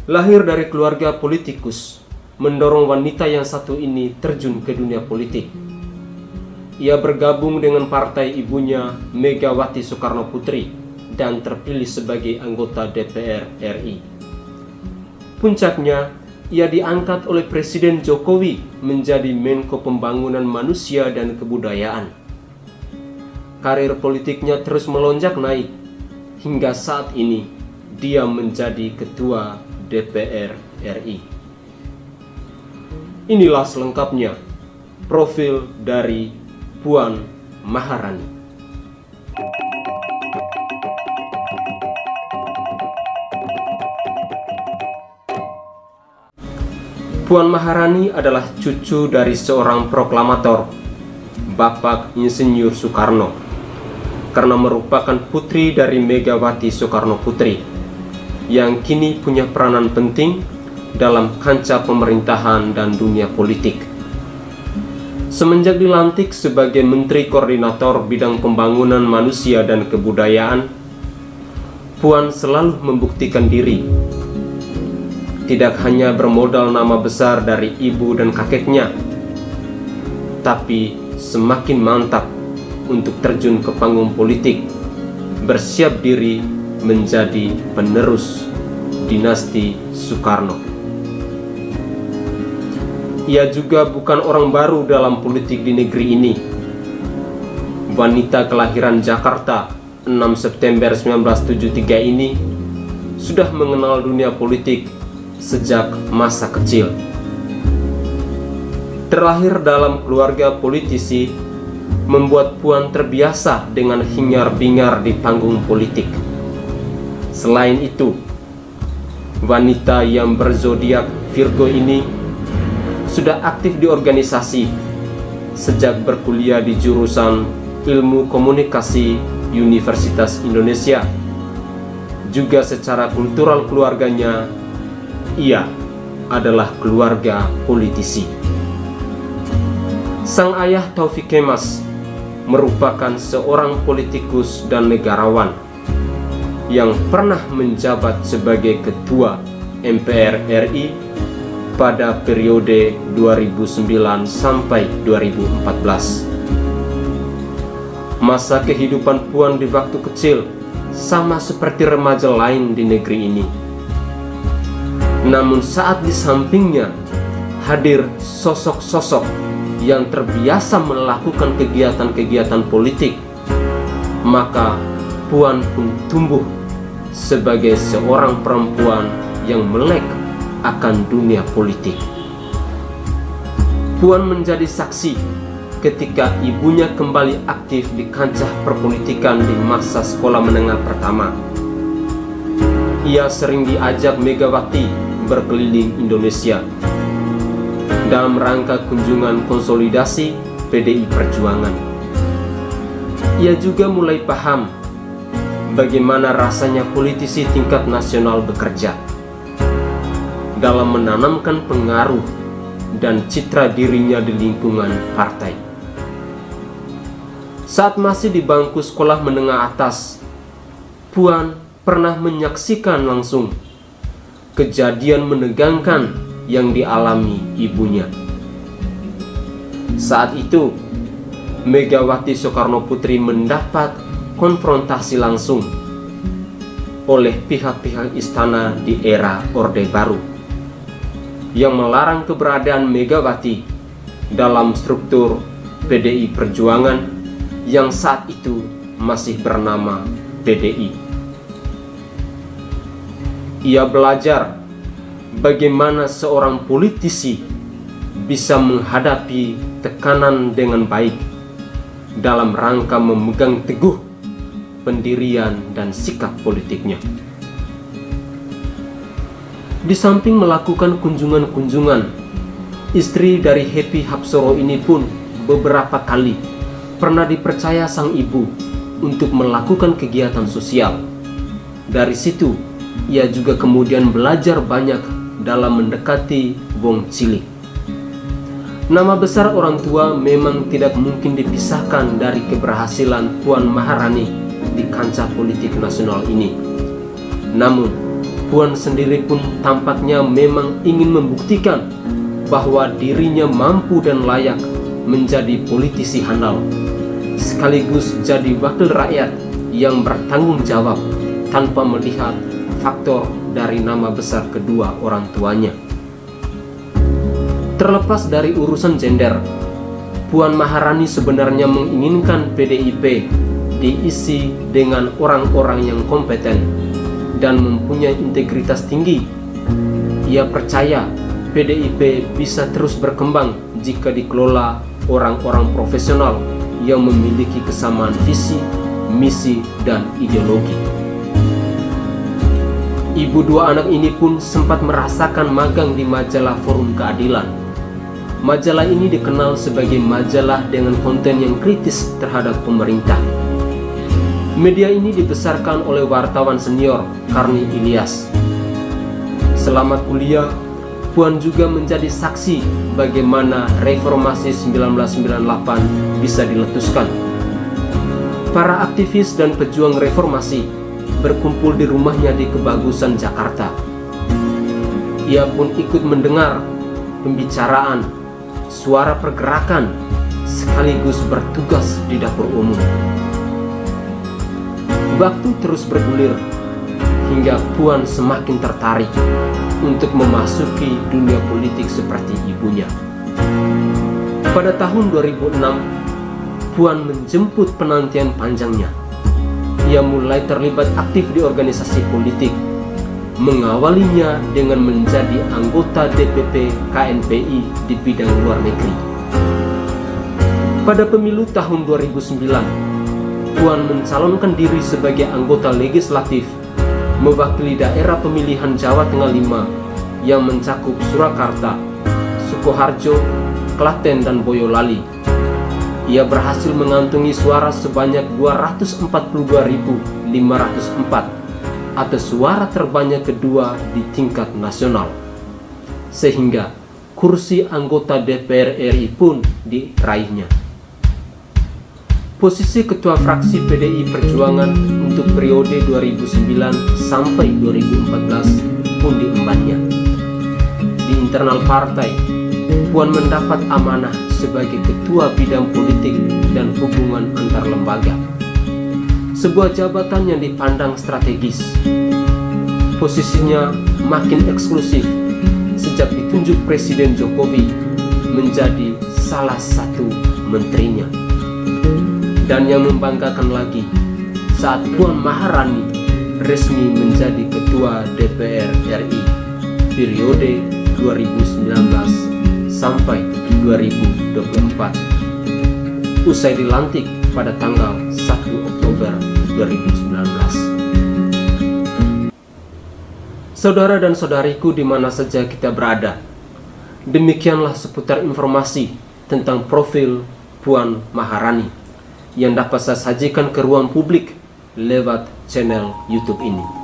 Lahir dari keluarga politikus, mendorong wanita yang satu ini terjun ke dunia politik. Ia bergabung dengan partai ibunya Megawati Soekarno Putri dan terpilih sebagai anggota DPR RI. Puncaknya, ia diangkat oleh Presiden Jokowi menjadi Menko Pembangunan Manusia dan Kebudayaan. Karir politiknya terus melonjak naik, hingga saat ini dia menjadi Ketua DPR RI. Inilah selengkapnya profil dari Puan Maharani. Puan Maharani adalah cucu dari seorang proklamator, Bapak Insinyur Soekarno, karena merupakan putri dari Megawati Soekarno Putri yang kini punya peranan penting dalam kancah pemerintahan dan dunia politik. Semenjak dilantik sebagai Menteri Koordinator Bidang Pembangunan Manusia dan Kebudayaan, Puan selalu membuktikan diri. Tidak hanya bermodal nama besar dari ibu dan kakeknya, tapi semakin mantap untuk terjun ke panggung politik, bersiap diri menjadi penerus dinasti Soekarno. Ia juga bukan orang baru dalam politik di negeri ini. Wanita kelahiran Jakarta 6 September 1973 ini sudah mengenal dunia politik sejak masa kecil. Terlahir dalam keluarga politisi membuat Puan terbiasa dengan hingar-bingar di panggung politik. Selain itu, wanita yang berzodiak Virgo ini sudah aktif di organisasi sejak berkuliah di jurusan Ilmu Komunikasi Universitas Indonesia. Juga secara kultural keluarganya, ia adalah keluarga politisi. Sang ayah Taufik Kemas merupakan seorang politikus dan negarawan yang pernah menjabat sebagai Ketua MPR RI pada periode 2009 sampai 2014. Masa kehidupan Puan di waktu kecil sama seperti remaja lain di negeri ini. Namun saat di sampingnya hadir sosok-sosok yang terbiasa melakukan kegiatan-kegiatan politik, maka Puan pun tumbuh sebagai seorang perempuan yang melek akan dunia politik. Puan menjadi saksi ketika ibunya kembali aktif di kancah perpolitikan di masa sekolah menengah pertama. Ia sering diajak Megawati berkeliling Indonesia dalam rangka kunjungan konsolidasi PDI Perjuangan. Ia juga mulai paham bagaimana rasanya politisi tingkat nasional bekerja dalam menanamkan pengaruh dan citra dirinya di lingkungan partai. Saat masih di bangku sekolah menengah atas, Puan pernah menyaksikan langsung kejadian menegangkan yang dialami ibunya. Saat itu, Megawati Soekarno Putri mendapat konfrontasi langsung oleh pihak-pihak istana di era Orde Baru yang melarang keberadaan Megawati dalam struktur PDI Perjuangan yang saat itu masih bernama PDI. Ia belajar bagaimana seorang politisi bisa menghadapi tekanan dengan baik dalam rangka memegang teguh pendirian dan sikap politiknya. Di samping melakukan kunjungan-kunjungan, istri dari Happy Hapsoro ini pun beberapa kali pernah dipercaya sang ibu untuk melakukan kegiatan sosial. Dari situ, ia juga kemudian belajar banyak dalam mendekati wong cilik. Nama besar orang tua memang tidak mungkin dipisahkan dari keberhasilan Puan Maharani di kancah politik nasional ini. Namun, Puan sendiri pun tampaknya memang ingin membuktikan bahwa dirinya mampu dan layak menjadi politisi handal, sekaligus jadi wakil rakyat yang bertanggung jawab tanpa melihat faktor dari nama besar kedua orang tuanya. Terlepas dari urusan gender, Puan Maharani sebenarnya menginginkan PDIP diisi dengan orang-orang yang kompeten dan mempunyai integritas tinggi. Ia percaya PDIP bisa terus berkembang jika dikelola orang-orang profesional yang memiliki kesamaan visi, misi, dan ideologi. Ibu dua anak ini pun sempat merasakan magang di majalah Forum Keadilan. Majalah ini dikenal sebagai majalah dengan konten yang kritis terhadap pemerintah. Media ini dibesarkan oleh wartawan senior Karni Ilyas. Selama kuliah, Puan juga menjadi saksi bagaimana reformasi 1998 bisa diletuskan. Para aktivis dan pejuang reformasi berkumpul di rumahnya di Kebagusan, Jakarta. Ia pun ikut mendengar pembicaraan, suara pergerakan, sekaligus bertugas di dapur umum. Waktu terus bergulir hingga Puan semakin tertarik untuk memasuki dunia politik seperti ibunya. Pada tahun 2006, Puan menjemput penantian panjangnya. Ia mulai terlibat aktif di organisasi politik, mengawalinya dengan menjadi anggota DPP KNPI di bidang luar negeri. Pada pemilu tahun 2009, Puan mencalonkan diri sebagai anggota legislatif mewakili daerah pemilihan Jawa Tengah 5 yang mencakup Surakarta, Sukoharjo, Klaten, dan Boyolali. Ia berhasil mengantongi suara sebanyak 242.504 atau suara terbanyak kedua di tingkat nasional, sehingga kursi anggota DPR RI pun diraihnya. Posisi ketua fraksi PDI Perjuangan untuk periode 2009 sampai 2014 pun diembannya. Di internal partai, Puan mendapat amanah sebagai ketua bidang politik dan hubungan antar lembaga, sebuah jabatan yang dipandang strategis. Posisinya makin eksklusif sejak ditunjuk Presiden Jokowi menjadi salah satu menterinya. Dan yang membanggakan lagi, saat Puan Maharani resmi menjadi Ketua DPR RI periode 2019 sampai 2024, usai dilantik pada tanggal 1 Oktober 2019. Saudara dan saudariku di mana saja kita berada, demikianlah seputar informasi tentang profil Puan Maharani yang dapat saya sajikan ke ruang publik lewat channel YouTube ini.